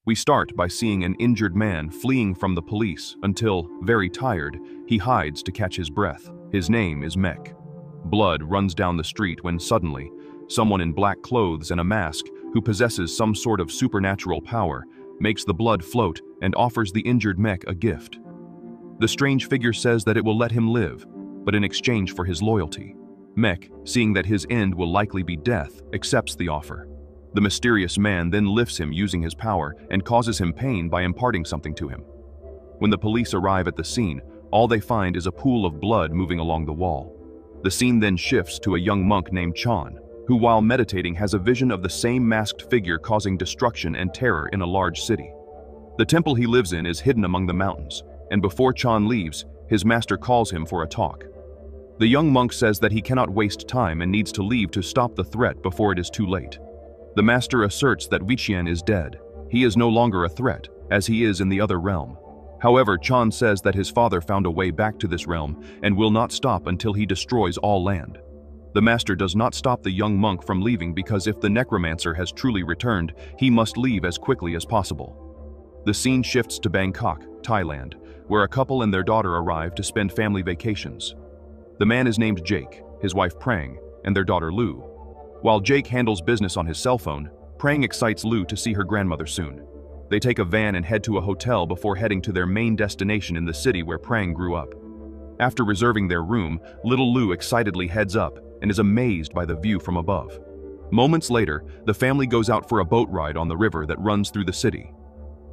We start by seeing an injured man fleeing from the police until, very tired, he hides to catch his breath. His name is Mek. Blood runs down the street when suddenly, someone in black clothes and a mask, who possesses some sort of supernatural power, makes the blood float and offers the injured Mek a gift. The strange figure says that it will let him live, but in exchange for his loyalty. Mek, seeing that his end will likely be death, accepts the offer. The mysterious man then lifts him using his power and causes him pain by imparting something to him. When the police arrive at the scene, all they find is a pool of blood moving along the wall. The scene then shifts to a young monk named Chan, who while meditating has a vision of the same masked figure causing destruction and terror in a large city. The temple he lives in is hidden among the mountains, and before Chan leaves, his master calls him for a talk. The young monk says that he cannot waste time and needs to leave to stop the threat before it is too late. The master asserts that Weiqian is dead. He is no longer a threat, as he is in the other realm. However, Chan says that his father found a way back to this realm and will not stop until he destroys all land. The master does not stop the young monk from leaving because if the necromancer has truly returned, he must leave as quickly as possible. The scene shifts to Bangkok, Thailand, where a couple and their daughter arrive to spend family vacations. The man is named Jake, his wife Prang, and their daughter Lu. While Jake handles business on his cell phone, Prang excites Lu to see her grandmother soon. They take a van and head to a hotel before heading to their main destination in the city where Prang grew up. After reserving their room, little Lu excitedly heads up and is amazed by the view from above. Moments later, the family goes out for a boat ride on the river that runs through the city.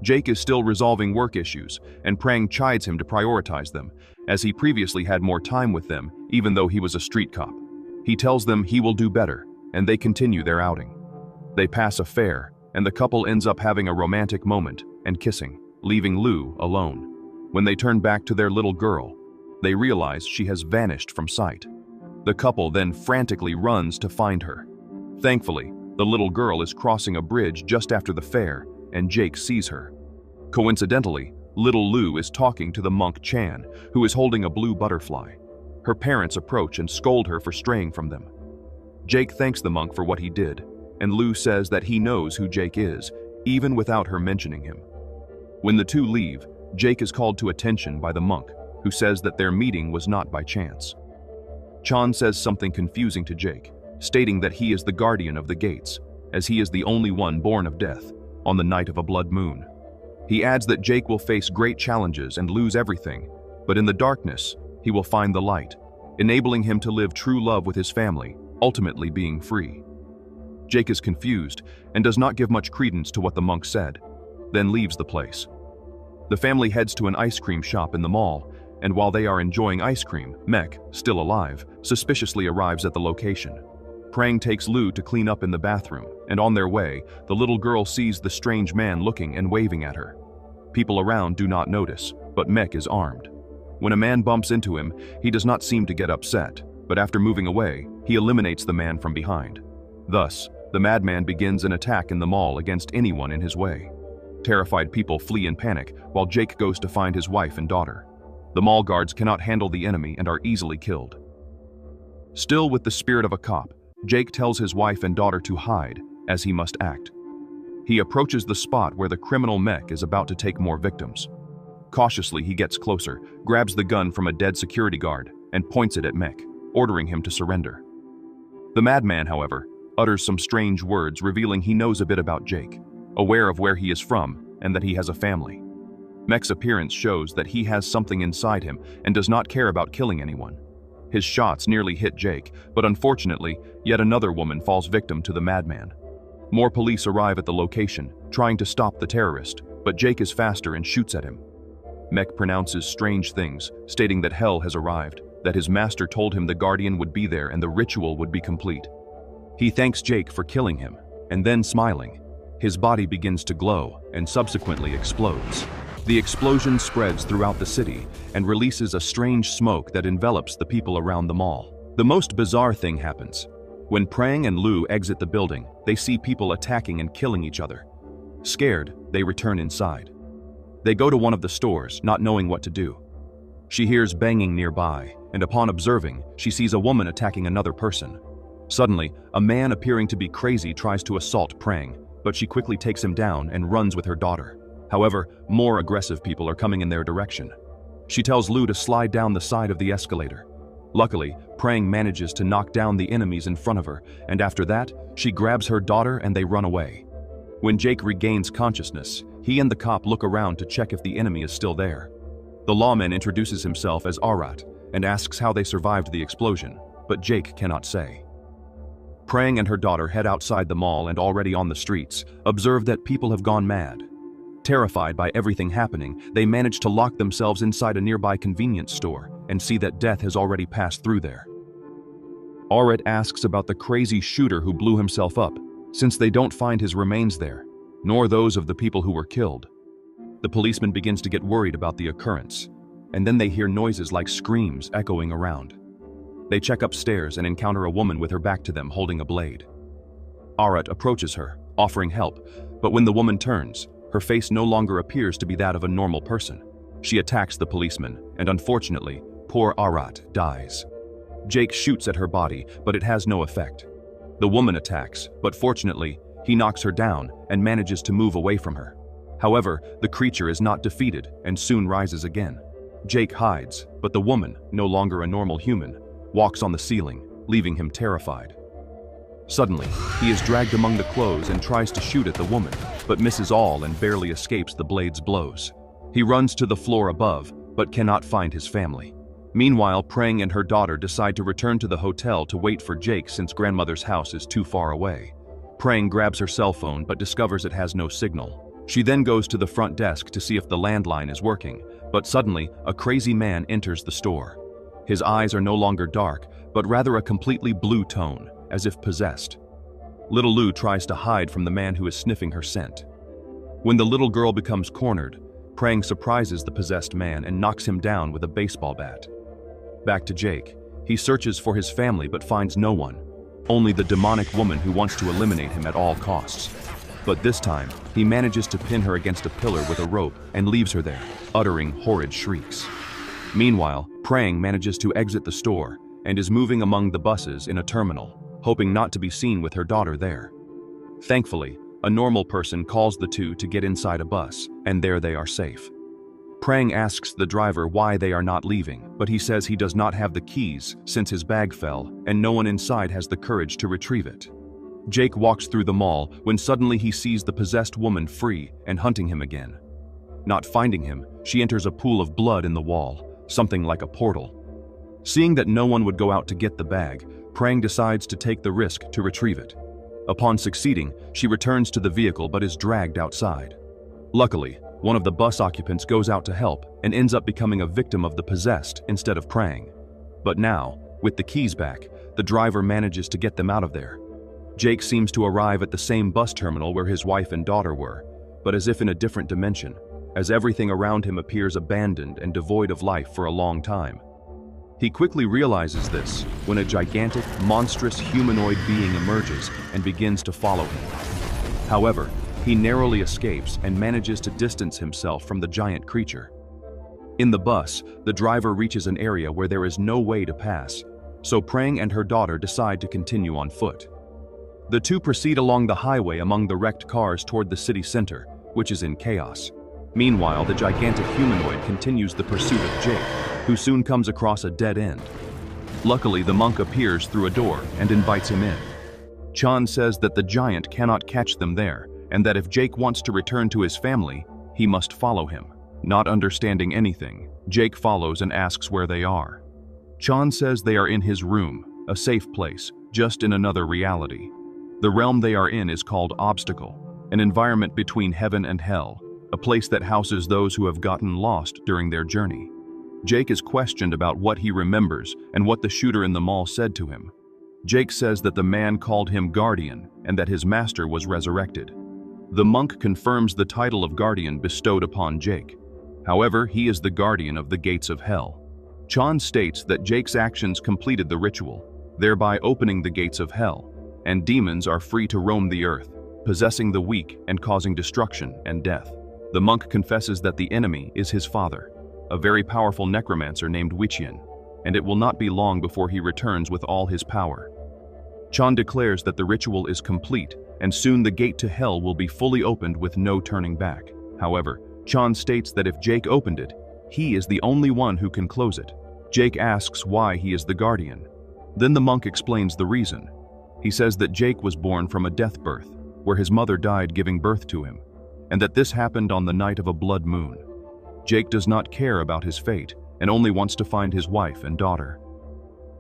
Jake is still resolving work issues, and Prang chides him to prioritize them, as he previously had more time with them, even though he was a street cop. He tells them he will do better, and they continue their outing. They pass a fair, and the couple ends up having a romantic moment and kissing, leaving Lu alone. When they turn back to their little girl, they realize she has vanished from sight. The couple then frantically runs to find her. Thankfully, the little girl is crossing a bridge just after the fair, and Jake sees her. Coincidentally, little Lu is talking to the monk Chan, who is holding a blue butterfly. Her parents approach and scold her for straying from them. Jake thanks the monk for what he did, and Lu says that he knows who Jake is, even without her mentioning him. When the two leave, Jake is called to attention by the monk, who says that their meeting was not by chance. Chan says something confusing to Jake, stating that he is the guardian of the gates, as he is the only one born of death, on the night of a blood moon. He adds that Jake will face great challenges and lose everything, but in the darkness, he will find the light, enabling him to live true love with his family, ultimately being free. Jake is confused and does not give much credence to what the monk said, then leaves the place. The family heads to an ice cream shop in the mall, and while they are enjoying ice cream, Mek, still alive, suspiciously arrives at the location. Prang takes Lu to clean up in the bathroom, and on their way, the little girl sees the strange man looking and waving at her. People around do not notice, but Mek is armed. When a man bumps into him, he does not seem to get upset, but after moving away, he eliminates the man from behind. Thus, the madman begins an attack in the mall against anyone in his way. Terrified people flee in panic, while Jake goes to find his wife and daughter. The mall guards cannot handle the enemy and are easily killed. Still with the spirit of a cop, Jake tells his wife and daughter to hide, as he must act. He approaches the spot where the criminal Mek is about to take more victims. Cautiously, he gets closer, grabs the gun from a dead security guard, and points it at Mek, ordering him to surrender. The madman, however, utters some strange words revealing he knows a bit about Jake, aware of where he is from and that he has a family. Mek's appearance shows that he has something inside him and does not care about killing anyone. His shots nearly hit Jake, but unfortunately, yet another woman falls victim to the madman. More police arrive at the location, trying to stop the terrorist, but Jake is faster and shoots at him. Mek pronounces strange things, stating that hell has arrived, that his master told him the guardian would be there and the ritual would be complete. He thanks Jake for killing him, and then smiling, his body begins to glow and subsequently explodes. The explosion spreads throughout the city and releases a strange smoke that envelops the people around the mall. The most bizarre thing happens. When Prang and Lu exit the building, they see people attacking and killing each other. Scared, they return inside. They go to one of the stores, not knowing what to do. She hears banging nearby, and upon observing, she sees a woman attacking another person. Suddenly, a man appearing to be crazy tries to assault Prang, but she quickly takes him down and runs with her daughter. However, more aggressive people are coming in their direction. She tells Lou to slide down the side of the escalator. Luckily, Prang manages to knock down the enemies in front of her, and after that, she grabs her daughter and they run away. When Jake regains consciousness, he and the cop look around to check if the enemy is still there. The lawman introduces himself as Arat and asks how they survived the explosion, but Jake cannot say. Prang and her daughter head outside the mall and already on the streets, observe that people have gone mad. Terrified by everything happening, they manage to lock themselves inside a nearby convenience store and see that death has already passed through there. Arat asks about the crazy shooter who blew himself up, since they don't find his remains there, nor those of the people who were killed. The policeman begins to get worried about the occurrence, and then they hear noises like screams echoing around. They check upstairs and encounter a woman with her back to them holding a blade. Arat approaches her, offering help, but when the woman turns, her face no longer appears to be that of a normal person. She attacks the policeman, and unfortunately, poor Arat dies. Jake shoots at her body, but it has no effect. The woman attacks, but fortunately, he knocks her down and manages to move away from her. However, the creature is not defeated and soon rises again. Jake hides, but the woman, no longer a normal human, walks on the ceiling, leaving him terrified. Suddenly, he is dragged among the clothes and tries to shoot at the woman, but misses all and barely escapes the blade's blows. He runs to the floor above, but cannot find his family. Meanwhile, Prang and her daughter decide to return to the hotel to wait for Jake since grandmother's house is too far away. Prang grabs her cell phone but discovers it has no signal. She then goes to the front desk to see if the landline is working, but suddenly, a crazy man enters the store. His eyes are no longer dark, but rather a completely blue tone, as if possessed. Little Lou tries to hide from the man who is sniffing her scent. When the little girl becomes cornered, Prang surprises the possessed man and knocks him down with a baseball bat. Back to Jake. He searches for his family but finds no one, only the demonic woman who wants to eliminate him at all costs. But this time, he manages to pin her against a pillar with a rope and leaves her there, uttering horrid shrieks. Meanwhile, Prang manages to exit the store and is moving among the buses in a terminal, hoping not to be seen with her daughter there. Thankfully, a normal person calls the two to get inside a bus, and there they are safe. Prang asks the driver why they are not leaving, but he says he does not have the keys since his bag fell and no one inside has the courage to retrieve it. Jake walks through the mall when suddenly he sees the possessed woman free and hunting him again. Not finding him, she enters a pool of blood in the wall, something like a portal. Seeing that no one would go out to get the bag, Prang decides to take the risk to retrieve it. Upon succeeding, she returns to the vehicle but is dragged outside. Luckily, one of the bus occupants goes out to help and ends up becoming a victim of the possessed instead of Prang. But now, with the keys back, the driver manages to get them out of there. Jake seems to arrive at the same bus terminal where his wife and daughter were, but as if in a different dimension, as everything around him appears abandoned and devoid of life for a long time. He quickly realizes this when a gigantic, monstrous humanoid being emerges and begins to follow him. However, he narrowly escapes and manages to distance himself from the giant creature. In the bus, the driver reaches an area where there is no way to pass, so Prang and her daughter decide to continue on foot. The two proceed along the highway among the wrecked cars toward the city center, which is in chaos. Meanwhile, the gigantic humanoid continues the pursuit of Jake, who soon comes across a dead end. Luckily, the monk appears through a door and invites him in. Chan says that the giant cannot catch them there, and that if Jake wants to return to his family, he must follow him. Not understanding anything, Jake follows and asks where they are. Chan says they are in his room, a safe place, just in another reality. The realm they are in is called Obstacle, an environment between heaven and hell, a place that houses those who have gotten lost during their journey. Jake is questioned about what he remembers and what the shooter in the mall said to him. Jake says that the man called him Guardian and that his master was resurrected. The monk confirms the title of Guardian bestowed upon Jake. However, he is the guardian of the gates of hell. Chan states that Jake's actions completed the ritual, thereby opening the gates of hell, and demons are free to roam the earth, possessing the weak and causing destruction and death. The monk confesses that the enemy is his father, a very powerful necromancer named Wichian, and it will not be long before he returns with all his power. Chan declares that the ritual is complete and soon the gate to hell will be fully opened with no turning back. However, Chan states that if Jake opened it, he is the only one who can close it. Jake asks why he is the guardian. Then the monk explains the reason. He says that Jake was born from a death birth, where his mother died giving birth to him, and that this happened on the night of a blood moon. Jake does not care about his fate and only wants to find his wife and daughter.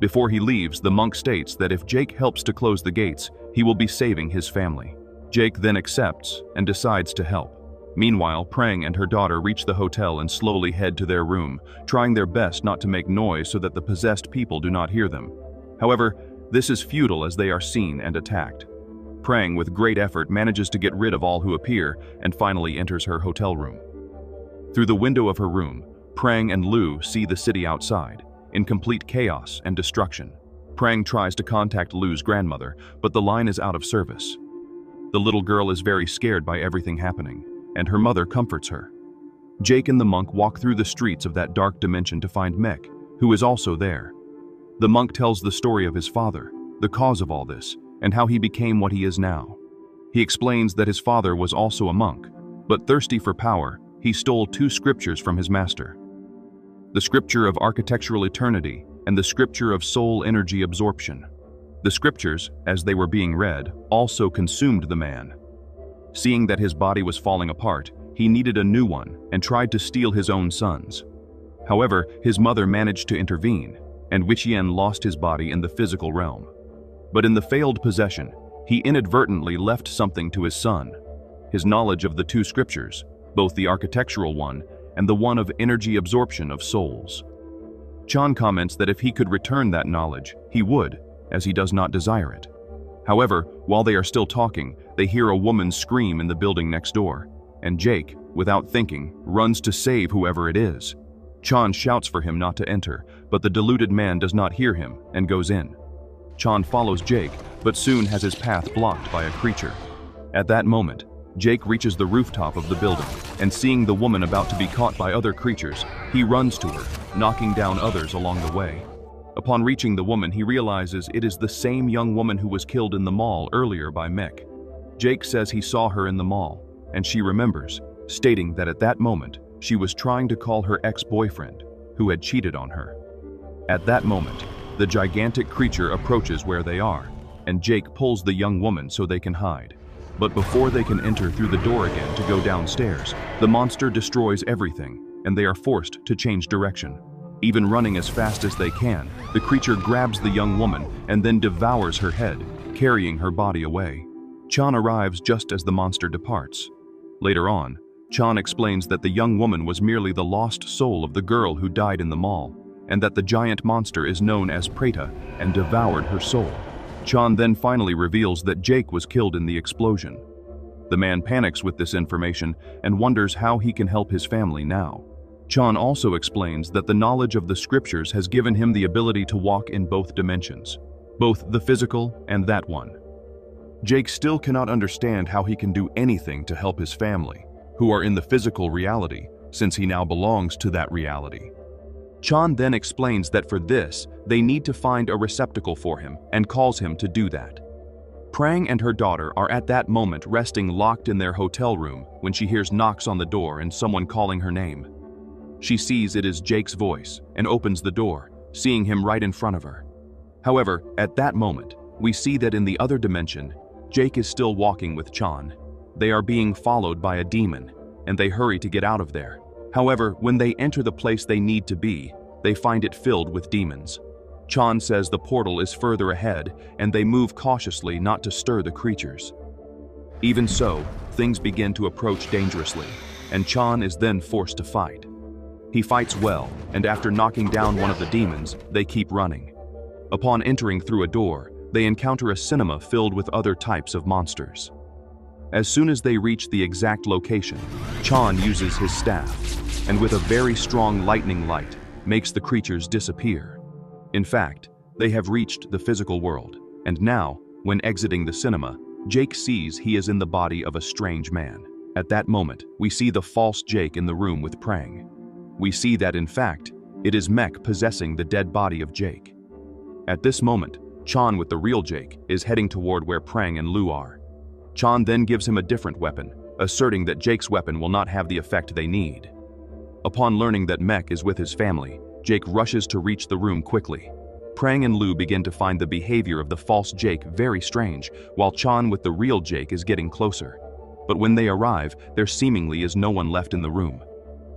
Before he leaves, the monk states that if Jake helps to close the gates, he will be saving his family. Jake then accepts and decides to help. Meanwhile, Prang and her daughter reach the hotel and slowly head to their room, trying their best not to make noise so that the possessed people do not hear them. However, this is futile as they are seen and attacked. Prang, with great effort, manages to get rid of all who appear and finally enters her hotel room. Through the window of her room, Prang and Lu see the city outside, in complete chaos and destruction. Prang tries to contact Lu's grandmother, but the line is out of service. The little girl is very scared by everything happening, and her mother comforts her. Jake and the monk walk through the streets of that dark dimension to find Mek, who is also there. The monk tells the story of his father, the cause of all this, and how he became what he is now. He explains that his father was also a monk, but thirsty for power, he stole 2 scriptures from his master: the scripture of architectural eternity and the scripture of soul energy absorption. The scriptures, as they were being read, also consumed the man. Seeing that his body was falling apart, he needed a new one and tried to steal his own sons. However, his mother managed to intervene, and Wichien lost his body in the physical realm. But in the failed possession, he inadvertently left something to his son: his knowledge of the 2 scriptures, both the architectural one and the one of energy absorption of souls. Chan comments that if he could return that knowledge, he would, as he does not desire it. However, while they are still talking, they hear a woman scream in the building next door, and Jake, without thinking, runs to save whoever it is. Chan shouts for him not to enter, but the deluded man does not hear him and goes in. Chan follows Jake, but soon has his path blocked by a creature. At that moment, Jake reaches the rooftop of the building, and seeing the woman about to be caught by other creatures, he runs to her, knocking down others along the way. Upon reaching the woman, he realizes it is the same young woman who was killed in the mall earlier by Mek. Jake says he saw her in the mall, and she remembers, stating that at that moment, she was trying to call her ex-boyfriend, who had cheated on her. At that moment, the gigantic creature approaches where they are, and Jake pulls the young woman so they can hide. But before they can enter through the door again to go downstairs, the monster destroys everything, and they are forced to change direction. Even running as fast as they can, the creature grabs the young woman and then devours her head, carrying her body away. Chan arrives just as the monster departs. Later on, Chan explains that the young woman was merely the lost soul of the girl who died in the mall, and that the giant monster is known as Preta and devoured her soul. Chan then finally reveals that Jake was killed in the explosion. The man panics with this information and wonders how he can help his family now. Chan also explains that the knowledge of the scriptures has given him the ability to walk in both dimensions, both the physical and that one. Jake still cannot understand how he can do anything to help his family, who are in the physical reality, since he now belongs to that reality. Chan then explains that for this, they need to find a receptacle for him and calls him to do that. Prang and her daughter are at that moment resting locked in their hotel room when she hears knocks on the door and someone calling her name. She sees it is Jake's voice and opens the door, seeing him right in front of her. However, at that moment, we see that in the other dimension, Jake is still walking with Chan. They are being followed by a demon, and they hurry to get out of there. However, when they enter the place they need to be, they find it filled with demons. Chan says the portal is further ahead, and they move cautiously not to stir the creatures. Even so, things begin to approach dangerously, and Chan is then forced to fight. He fights well, and after knocking down one of the demons, they keep running. Upon entering through a door, they encounter a cinema filled with other types of monsters. As soon as they reach the exact location, Chan uses his staff, and with a very strong lightning light, makes the creatures disappear. In fact, they have reached the physical world, and now, when exiting the cinema, Jake sees he is in the body of a strange man. At that moment, we see the false Jake in the room with Prang. We see that, in fact, it is Mek possessing the dead body of Jake. At this moment, Chan with the real Jake is heading toward where Prang and Lu are. Chan then gives him a different weapon, asserting that Jake's weapon will not have the effect they need. Upon learning that Mek is with his family, Jake rushes to reach the room quickly. Prang and Lu begin to find the behavior of the false Jake very strange, while Chan with the real Jake is getting closer. But when they arrive, there seemingly is no one left in the room.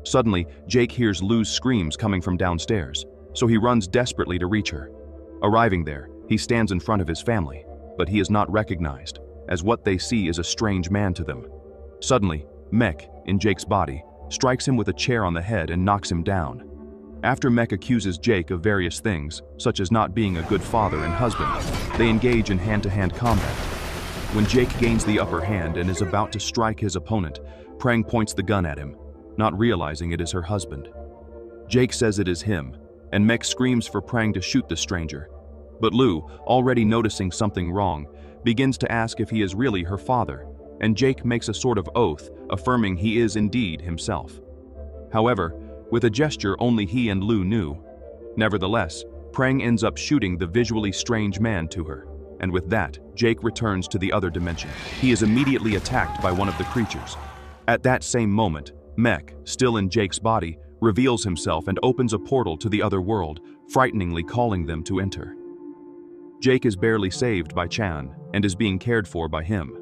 Suddenly, Jake hears Lu's screams coming from downstairs, so he runs desperately to reach her. Arriving there, he stands in front of his family, but he is not recognized, as what they see is a strange man to them. Suddenly, Mek, in Jake's body, strikes him with a chair on the head and knocks him down. After Mek accuses Jake of various things, such as not being a good father and husband, they engage in hand-to-hand combat. When Jake gains the upper hand and is about to strike his opponent, Prang points the gun at him, not realizing it is her husband. Jake says it is him, and Mek screams for Prang to shoot the stranger. But Lu, already noticing something wrong, begins to ask if he is really her father, and Jake makes a sort of oath, affirming he is indeed himself. However, with a gesture only he and Lu knew. Nevertheless, Prang ends up shooting the visually strange man to her, and with that, Jake returns to the other dimension. He is immediately attacked by one of the creatures. At that same moment, Mek, still in Jake's body, reveals himself and opens a portal to the other world, frighteningly calling them to enter. Jake is barely saved by Chan and is being cared for by him.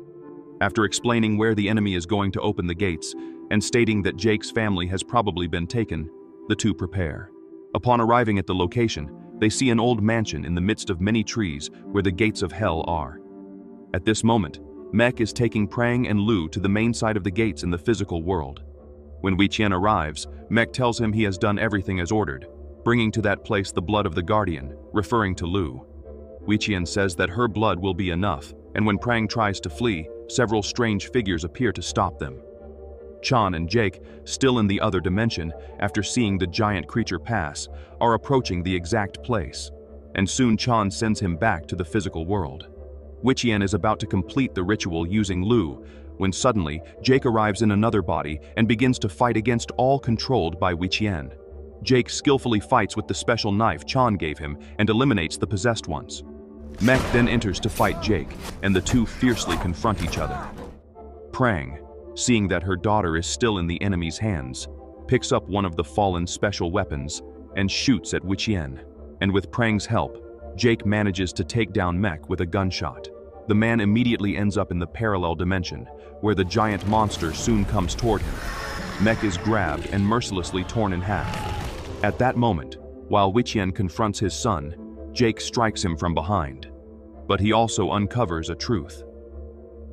After explaining where the enemy is going to open the gates and stating that Jake's family has probably been taken, the two prepare. Upon arriving at the location, they see an old mansion in the midst of many trees where the gates of hell are. At this moment, Mek is taking Prang and Lu to the main side of the gates in the physical world. When Weiqian arrives, Mek tells him he has done everything as ordered, bringing to that place the blood of the Guardian, referring to Lu. Weiqian says that her blood will be enough, and when Prang tries to flee, several strange figures appear to stop them. Chan and Jake, still in the other dimension after seeing the giant creature pass, are approaching the exact place, and soon Chan sends him back to the physical world. Weiqian is about to complete the ritual using Lu, when suddenly Jake arrives in another body and begins to fight against all controlled by Weiqian. Jake skillfully fights with the special knife Chan gave him and eliminates the possessed ones. Mek then enters to fight Jake, and the two fiercely confront each other. Prang, seeing that her daughter is still in the enemy's hands, picks up one of the fallen's special weapons and shoots at Weiqian. And with Prang's help, Jake manages to take down Mek with a gunshot. The man immediately ends up in the parallel dimension, where the giant monster soon comes toward him. Mek is grabbed and mercilessly torn in half. At that moment, while Weiqian confronts his son, Jake strikes him from behind. But he also uncovers a truth.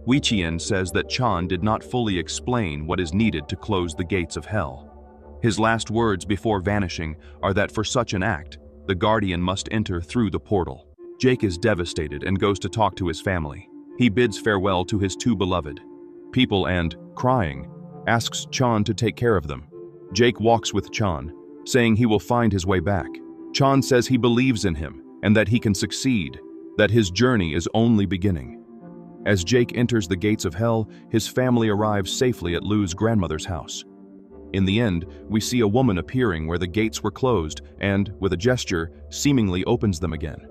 Weiqian says that Chan did not fully explain what is needed to close the gates of hell. His last words before vanishing are that for such an act, the Guardian must enter through the portal. Jake is devastated and goes to talk to his family. He bids farewell to his two beloved people and, crying, asks Chan to take care of them. Jake walks with Chan, saying he will find his way back. Chan says he believes in him and that he can succeed, that his journey is only beginning. As Jake enters the gates of hell, his family arrives safely at Lu's grandmother's house. In the end, we see a woman appearing where the gates were closed and, with a gesture, seemingly opens them again.